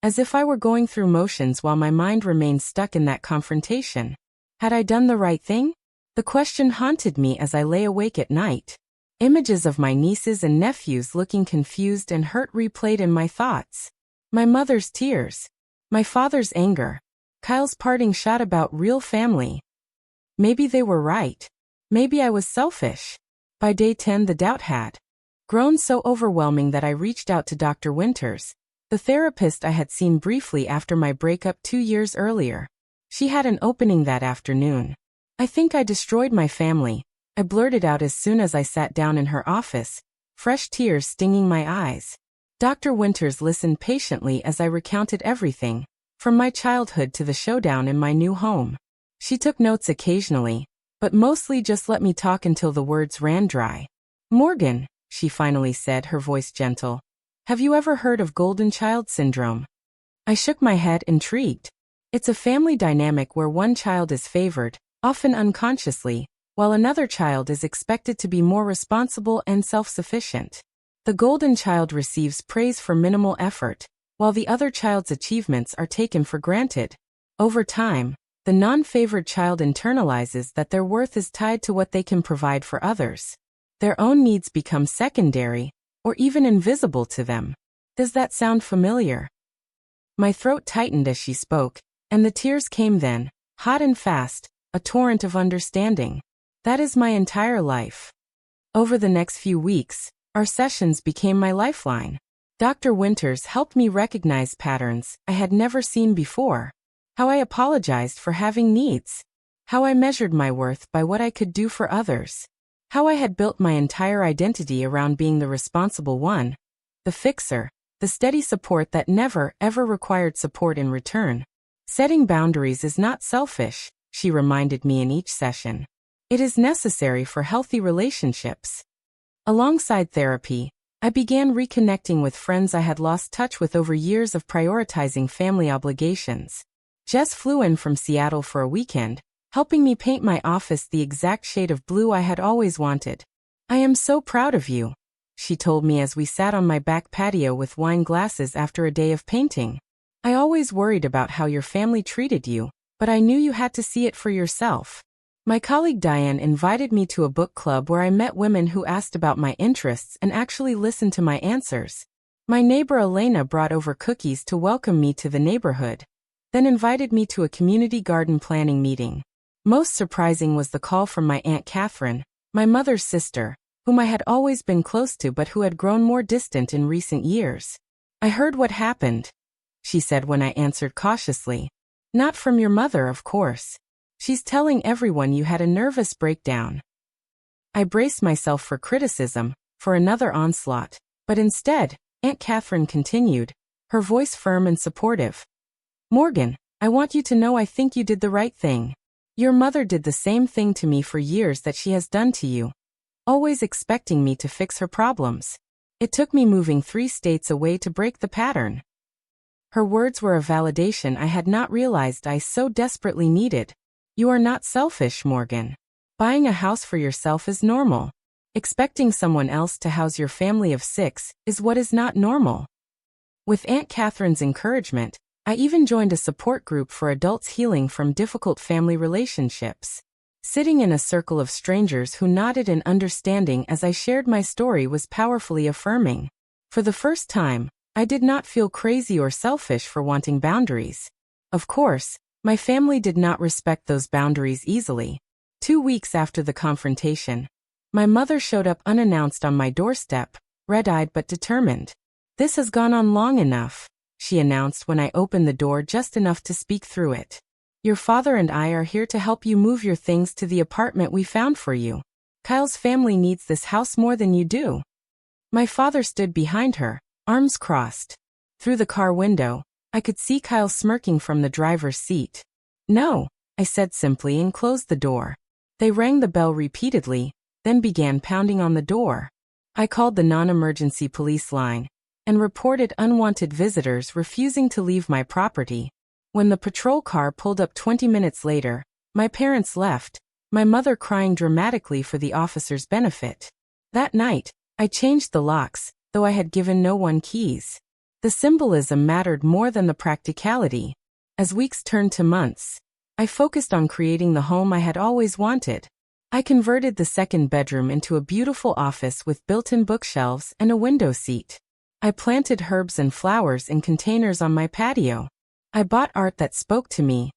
as if I were going through motions while my mind remained stuck in that confrontation. Had I done the right thing? The question haunted me as I lay awake at night. Images of my nieces and nephews looking confused and hurt replayed in my thoughts. My mother's tears. My father's anger. Kyle's parting shot about real family. Maybe they were right. Maybe I was selfish. By day 10 the doubt had grown so overwhelming that I reached out to Dr. Winters, the therapist I had seen briefly after my breakup 2 years earlier. She had an opening that afternoon. "I think I destroyed my family," I blurted out as soon as I sat down in her office, fresh tears stinging my eyes. Dr. Winters listened patiently as I recounted everything, from my childhood to the showdown in my new home. She took notes occasionally, but mostly just let me talk until the words ran dry. "Morgan," she finally said, her voice gentle, "have you ever heard of golden child syndrome?" I shook my head, intrigued. It's a family dynamic where one child is favored, often unconsciously, while another child is expected to be more responsible and self-sufficient. The golden child receives praise for minimal effort, while the other child's achievements are taken for granted. Over time, the non-favored child internalizes that their worth is tied to what they can provide for others. Their own needs become secondary, or even invisible to them. Does that sound familiar? My throat tightened as she spoke, and the tears came then, hot and fast, a torrent of understanding. That is my entire life. Over the next few weeks, our sessions became my lifeline. Dr. Winters helped me recognize patterns I had never seen before. How I apologized for having needs. How I measured my worth by what I could do for others. How I had built my entire identity around being the responsible one, the fixer, the steady support that never, ever required support in return. Setting boundaries is not selfish, she reminded me in each session. It is necessary for healthy relationships. Alongside therapy, I began reconnecting with friends I had lost touch with over years of prioritizing family obligations. Jess flew in from Seattle for a weekend, helping me paint my office the exact shade of blue I had always wanted. "I am so proud of you," she told me as we sat on my back patio with wine glasses after a day of painting. I always worried about how your family treated you, but I knew you had to see it for yourself. My colleague Diane invited me to a book club where I met women who asked about my interests and actually listened to my answers. My neighbor Elena brought over cookies to welcome me to the neighborhood, then invited me to a community garden planning meeting. Most surprising was the call from my Aunt Catherine, my mother's sister, whom I had always been close to but who had grown more distant in recent years. "I heard what happened," she said when I answered cautiously. "Not from your mother, of course. She's telling everyone you had a nervous breakdown." I braced myself for criticism, for another onslaught, but instead, Aunt Catherine continued, her voice firm and supportive. "Morgan, I want you to know I think you did the right thing. Your mother did the same thing to me for years that she has done to you, always expecting me to fix her problems. It took me moving 3 states away to break the pattern." Her words were a validation I had not realized I so desperately needed. You are not selfish, Morgan. Buying a house for yourself is normal. Expecting someone else to house your family of 6 is what is not normal. With Aunt Catherine's encouragement, I even joined a support group for adults healing from difficult family relationships. Sitting in a circle of strangers who nodded in understanding as I shared my story was powerfully affirming. For the first time, I did not feel crazy or selfish for wanting boundaries. Of course, my family did not respect those boundaries easily. 2 weeks after the confrontation, my mother showed up unannounced on my doorstep, red-eyed but determined. "This has gone on long enough," she announced when I opened the door just enough to speak through it. "Your father and I are here to help you move your things to the apartment we found for you. Kyle's family needs this house more than you do." My father stood behind her, arms crossed. Through the car window, I could see Kyle smirking from the driver's seat. "No," I said simply and closed the door. They rang the bell repeatedly, then began pounding on the door. I called the non-emergency police line and reported unwanted visitors refusing to leave my property. When the patrol car pulled up 20 minutes later, my parents left, my mother crying dramatically for the officer's benefit. That night, I changed the locks, though I had given no one keys. The symbolism mattered more than the practicality. As weeks turned to months, I focused on creating the home I had always wanted. I converted the second bedroom into a beautiful office with built-in bookshelves and a window seat. I planted herbs and flowers in containers on my patio. I bought art that spoke to me,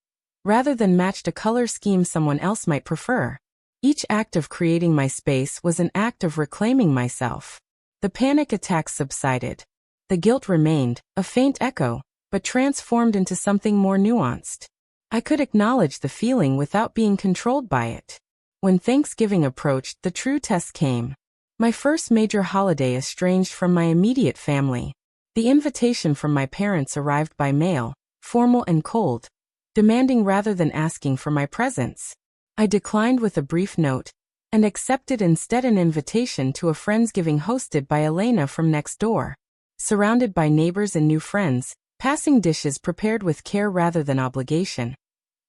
rather than matched a color scheme someone else might prefer. Each act of creating my space was an act of reclaiming myself. The panic attacks subsided. The guilt remained, a faint echo, but transformed into something more nuanced. I could acknowledge the feeling without being controlled by it. When Thanksgiving approached, the true test came. My first major holiday estranged from my immediate family. The invitation from my parents arrived by mail, formal and cold, demanding rather than asking for my presence. I declined with a brief note, and accepted instead an invitation to a friendsgiving hosted by Elena from next door. Surrounded by neighbors and new friends, passing dishes prepared with care rather than obligation,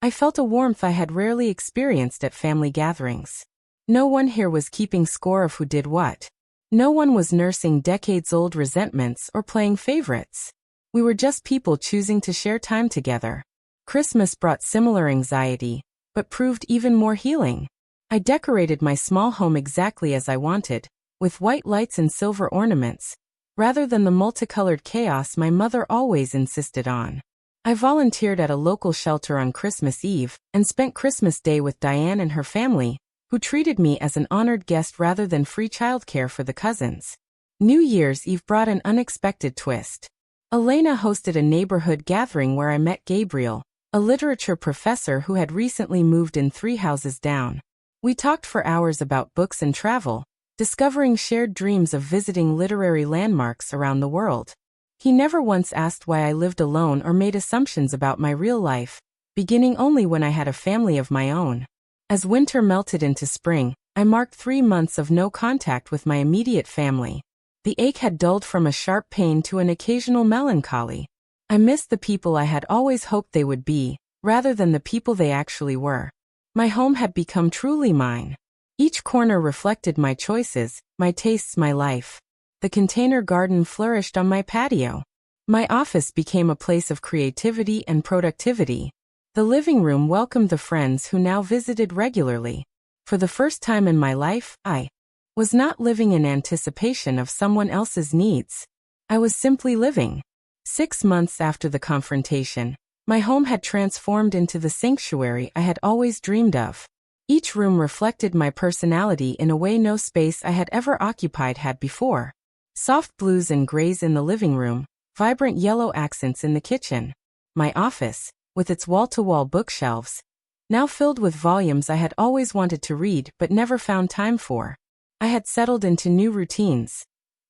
I felt a warmth I had rarely experienced at family gatherings. No one here was keeping score of who did what. No one was nursing decades-old resentments or playing favorites. We were just people choosing to share time together. Christmas brought similar anxiety, but proved even more healing. I decorated my small home exactly as I wanted, with white lights and silver ornaments, rather than the multicolored chaos my mother always insisted on. I volunteered at a local shelter on Christmas Eve and spent Christmas Day with Diane and her family, who treated me as an honored guest rather than free childcare for the cousins. New Year's Eve brought an unexpected twist. Elena hosted a neighborhood gathering where I met Gabriel, a literature professor who had recently moved in 3 houses down. We talked for hours about books and travel, discovering shared dreams of visiting literary landmarks around the world. He never once asked why I lived alone or made assumptions about my real life, beginning only when I had a family of my own. As winter melted into spring, I marked 3 months of no contact with my immediate family. The ache had dulled from a sharp pain to an occasional melancholy. I missed the people I had always hoped they would be, rather than the people they actually were. My home had become truly mine. Each corner reflected my choices, my tastes, my life. The container garden flourished on my patio. My office became a place of creativity and productivity. The living room welcomed the friends who now visited regularly. For the first time in my life, I was not living in anticipation of someone else's needs. I was simply living. 6 months after the confrontation, my home had transformed into the sanctuary I had always dreamed of. Each room reflected my personality in a way no space I had ever occupied had before. Soft blues and grays in the living room, vibrant yellow accents in the kitchen. My office, with its wall-to-wall bookshelves, now filled with volumes I had always wanted to read but never found time for. I had settled into new routines.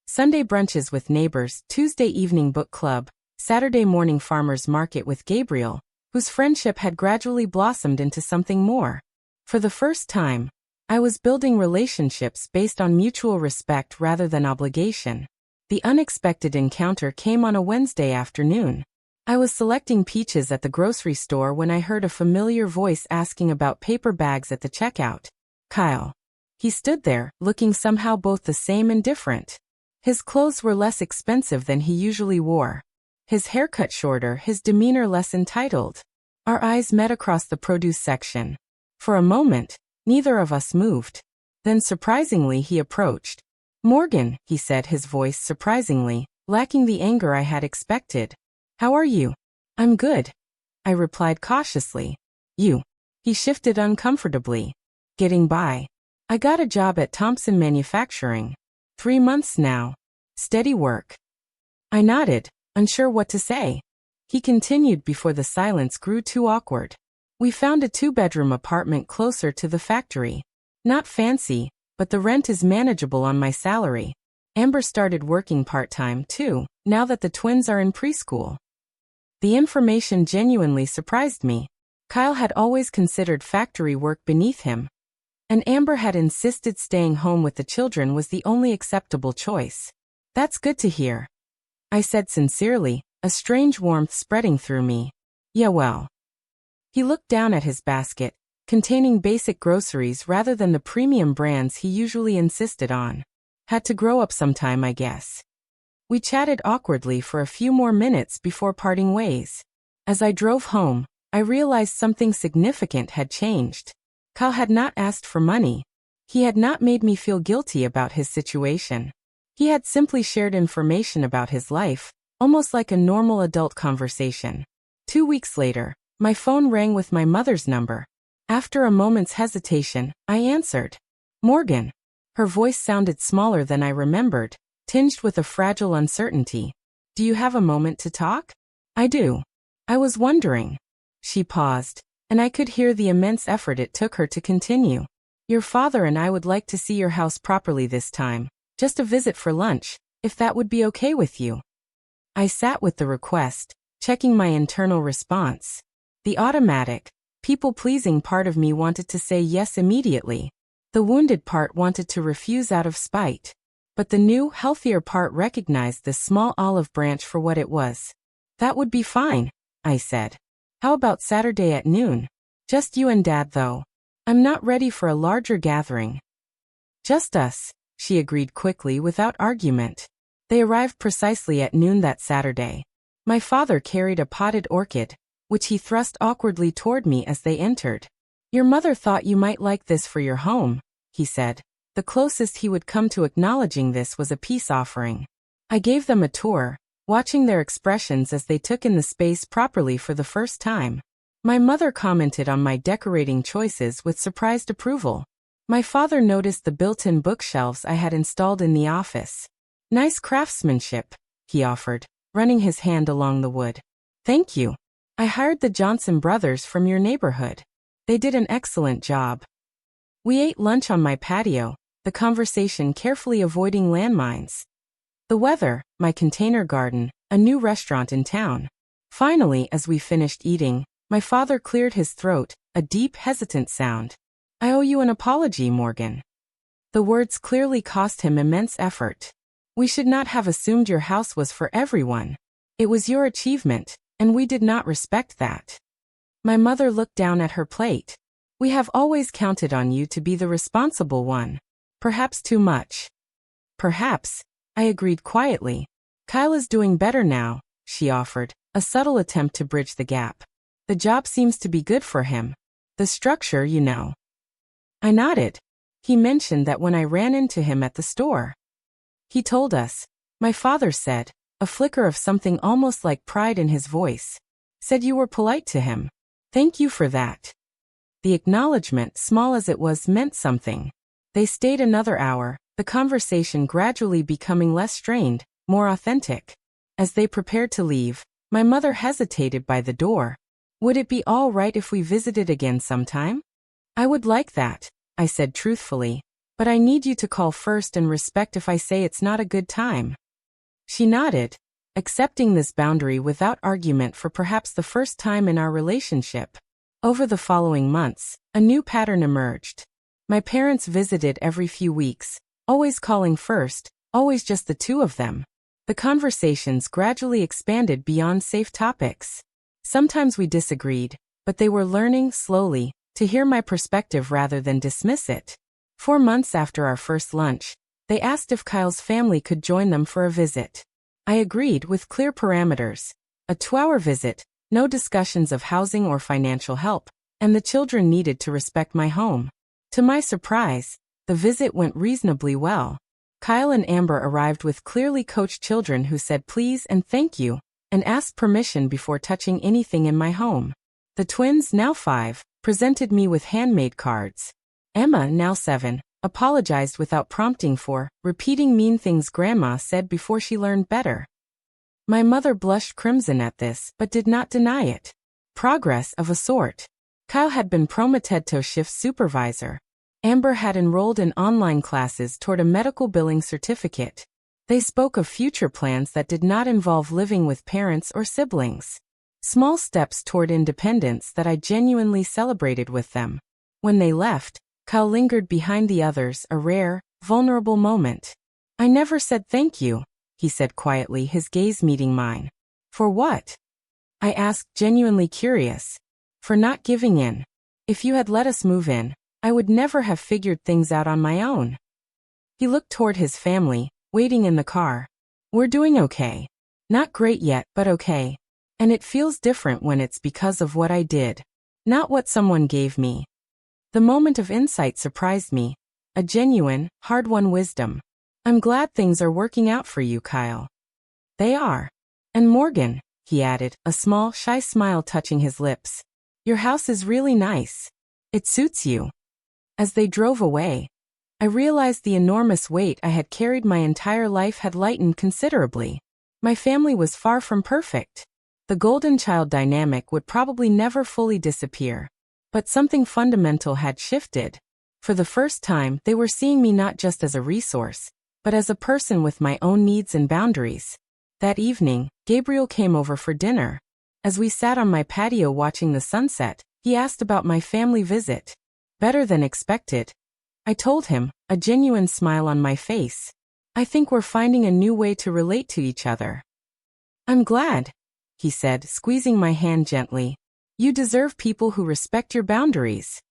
Sunday brunches with neighbors, Tuesday evening book club, Saturday morning farmers market with Gabriel, whose friendship had gradually blossomed into something more. For the first time, I was building relationships based on mutual respect rather than obligation. The unexpected encounter came on a Wednesday afternoon. I was selecting peaches at the grocery store when I heard a familiar voice asking about paper bags at the checkout. Kyle. He stood there, looking somehow both the same and different. His clothes were less expensive than he usually wore. His haircut shorter, his demeanor less entitled. Our eyes met across the produce section. For a moment, neither of us moved. Then surprisingly he approached. "Morgan," he said, his voice surprisingly lacking the anger I had expected. "How are you?" "I'm good," I replied cautiously. "You?" He shifted uncomfortably. "Getting by. I got a job at Thompson Manufacturing. 3 months now. Steady work." I nodded, unsure what to say. He continued before the silence grew too awkward. "We found a 2-bedroom apartment closer to the factory. Not fancy, but the rent is manageable on my salary. Amber started working part-time too, now that the twins are in preschool." The information genuinely surprised me. Kyle had always considered factory work beneath him, and Amber had insisted staying home with the children was the only acceptable choice. "That's good to hear," I said sincerely, a strange warmth spreading through me. "Yeah, well." He looked down at his basket, containing basic groceries rather than the premium brands he usually insisted on. "Had to grow up sometime, I guess." We chatted awkwardly for a few more minutes before parting ways. As I drove home, I realized something significant had changed. Kyle had not asked for money. He had not made me feel guilty about his situation. He had simply shared information about his life, almost like a normal adult conversation. 2 weeks later, my phone rang with my mother's number. After a moment's hesitation, I answered. "Morgan." Her voice sounded smaller than I remembered, tinged with a fragile uncertainty. "Do you have a moment to talk?" "I do. I was wondering." She paused, and I could hear the immense effort it took her to continue. "Your father and I would like to see your house properly this time. Just a visit for lunch, if that would be okay with you." I sat with the request, checking my internal response. The automatic, people-pleasing part of me wanted to say yes immediately. The wounded part wanted to refuse out of spite. But the new, healthier part recognized this small olive branch for what it was. "That would be fine," I said. "How about Saturday at noon? Just you and Dad, though. I'm not ready for a larger gathering." "Just us," she agreed quickly without argument. They arrived precisely at noon that Saturday. My father carried a potted orchid, which he thrust awkwardly toward me as they entered. "Your mother thought you might like this for your home," he said. The closest he would come to acknowledging this was a peace offering. I gave them a tour, watching their expressions as they took in the space properly for the first time. My mother commented on my decorating choices with surprised approval. My father noticed the built-in bookshelves I had installed in the office. "Nice craftsmanship," he offered, running his hand along the wood. "Thank you. I hired the Johnson brothers from your neighborhood. They did an excellent job." We ate lunch on my patio, the conversation carefully avoiding landmines. The weather, my container garden, a new restaurant in town. Finally, as we finished eating, my father cleared his throat, a deep, hesitant sound. "I owe you an apology, Morgan." The words clearly cost him immense effort. "We should not have assumed your house was for everyone. It was your achievement, and we did not respect that." My mother looked down at her plate. "We have always counted on you to be the responsible one. Perhaps too much." "Perhaps," I agreed quietly. Kyle is doing better now, she offered, a subtle attempt to bridge the gap. The job seems to be good for him. The structure, you know. I nodded. He mentioned that when I ran into him at the store. He told us. My father said, a flicker of something almost like pride in his voice. Said you were polite to him. Thank you for that. The acknowledgement, small as it was, meant something. They stayed another hour, the conversation gradually becoming less strained, more authentic. As they prepared to leave, my mother hesitated by the door. Would it be all right if we visited again sometime? I would like that, I said truthfully, but I need you to call first and respect if I say it's not a good time. She nodded, accepting this boundary without argument for perhaps the first time in our relationship. Over the following months, a new pattern emerged. My parents visited every few weeks, always calling first, always just the two of them. The conversations gradually expanded beyond safe topics. Sometimes we disagreed, but they were learning, slowly, to hear my perspective rather than dismiss it. 4 months after our first lunch, they asked if Kyle's family could join them for a visit. I agreed with clear parameters. A 2-hour visit, no discussions of housing or financial help, and the children needed to respect my home. To my surprise, the visit went reasonably well. Kyle and Amber arrived with clearly coached children who said please and thank you, and asked permission before touching anything in my home. The twins, now 5, presented me with handmade cards. Emma, now 7, apologized without prompting for repeating mean things Grandma said before she learned better. My mother blushed crimson at this, but did not deny it. Progress of a sort. Kyle had been promoted shift supervisor. Amber had enrolled in online classes toward a medical billing certificate. They spoke of future plans that did not involve living with parents or siblings. Small steps toward independence that I genuinely celebrated with them. When they left, Kyle lingered behind the others, a rare, vulnerable moment. I never said thank you, he said quietly, his gaze meeting mine. For what? I asked, genuinely curious. For not giving in. If you had let us move in, I would never have figured things out on my own. He looked toward his family, waiting in the car. We're doing okay. Not great yet, but okay. And it feels different when it's because of what I did, not what someone gave me. The moment of insight surprised me, a genuine, hard-won wisdom. I'm glad things are working out for you, Kyle. They are. And Morgan, he added, a small, shy smile touching his lips. Your house is really nice. It suits you. As they drove away, I realized the enormous weight I had carried my entire life had lightened considerably. My family was far from perfect. The golden child dynamic would probably never fully disappear. But something fundamental had shifted. For the first time, they were seeing me not just as a resource, but as a person with my own needs and boundaries. That evening, Gabriel came over for dinner. As we sat on my patio watching the sunset, he asked about my family visit. Better than expected. I told him, a genuine smile on my face. I think we're finding a new way to relate to each other. I'm glad, he said, squeezing my hand gently. You deserve people who respect your boundaries.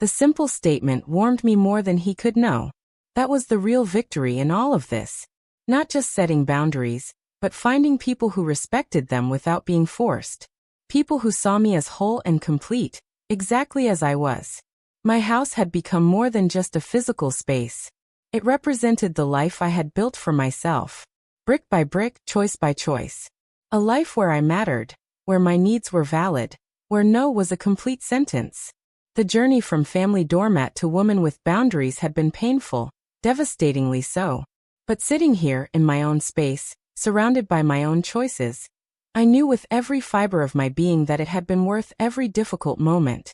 The simple statement warmed me more than he could know. That was the real victory in all of this. Not just setting boundaries, but finding people who respected them without being forced. People who saw me as whole and complete, exactly as I was. My house had become more than just a physical space. It represented the life I had built for myself. Brick by brick, choice by choice. A life where I mattered, where my needs were valid, where no was a complete sentence. The journey from family doormat to woman with boundaries had been painful, devastatingly so. But sitting here in my own space, surrounded by my own choices, I knew with every fiber of my being that it had been worth every difficult moment.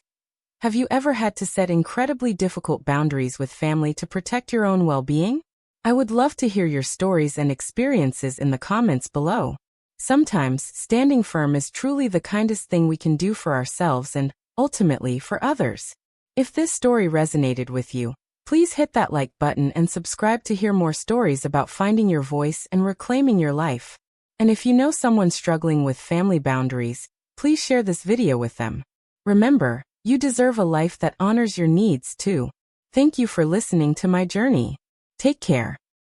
Have you ever had to set incredibly difficult boundaries with family to protect your own well-being? I would love to hear your stories and experiences in the comments below. Sometimes, standing firm is truly the kindest thing we can do for ourselves and, ultimately, for others. If this story resonated with you, please hit that like button and subscribe to hear more stories about finding your voice and reclaiming your life. And if you know someone struggling with family boundaries, please share this video with them. Remember, you deserve a life that honors your needs too. Thank you for listening to my journey. Take care.